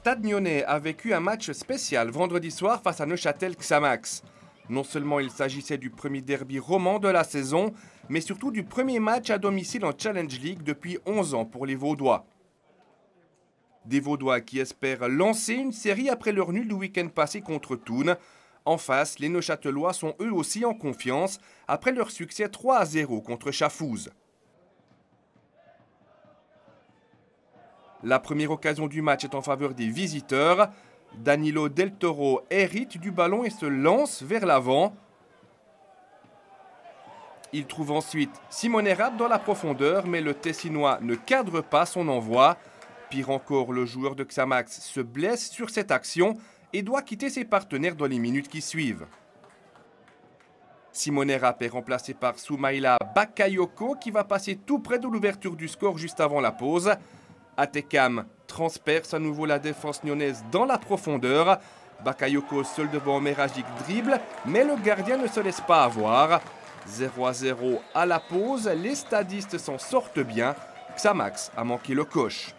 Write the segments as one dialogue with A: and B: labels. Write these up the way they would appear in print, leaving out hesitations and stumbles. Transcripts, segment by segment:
A: Stade Nyonnais a vécu un match spécial vendredi soir face à Neuchâtel Xamax. Non seulement il s'agissait du premier derby roman de la saison, mais surtout du premier match à domicile en Challenge League depuis 11 ans pour les Vaudois. Des Vaudois qui espèrent lancer une série après leur nul du week-end passé contre Thun. En face, les Neuchâtelois sont eux aussi en confiance après leur succès 3-0 contre Chafouz. La première occasion du match est en faveur des visiteurs. Danilo Del Toro hérite du ballon et se lance vers l'avant. Il trouve ensuite Simone Rapp dans la profondeur, mais le Tessinois ne cadre pas son envoi. Pire encore, le joueur de Xamax se blesse sur cette action et doit quitter ses partenaires dans les minutes qui suivent. Simone Rapp est remplacé par Soumaïla Bakayoko qui va passer tout près de l'ouverture du score juste avant la pause. Atekam transperce à nouveau la défense nyonnaise dans la profondeur. Bakayoko seul devant Meragic dribble, mais le gardien ne se laisse pas avoir. 0-0 à la pause, les stadistes s'en sortent bien. Xamax a manqué le coche.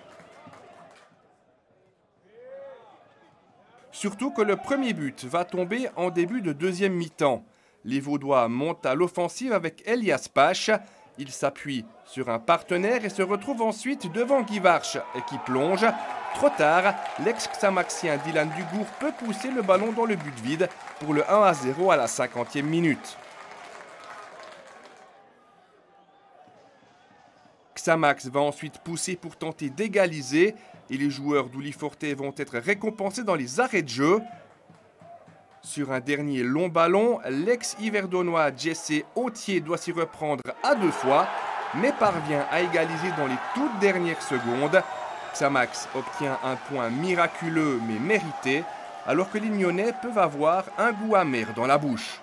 A: Surtout que le premier but va tomber en début de deuxième mi-temps. Les Vaudois montent à l'offensive avec Elias Pache. Il s'appuie sur un partenaire et se retrouve ensuite devant Guy Varche qui plonge. Trop tard, l'ex-xamaxien Dylan Dugour peut pousser le ballon dans le but vide pour le 1-0 à la 50e minute. Xamax va ensuite pousser pour tenter d'égaliser et les joueurs d'Ouliforte vont être récompensés dans les arrêts de jeu. Sur un dernier long ballon, l'ex-Yverdonnois Jesse Autier doit s'y reprendre à 2 fois, mais parvient à égaliser dans les toutes dernières secondes. Xamax obtient un point miraculeux mais mérité, alors que les Nyonnais peuvent avoir un goût amer dans la bouche.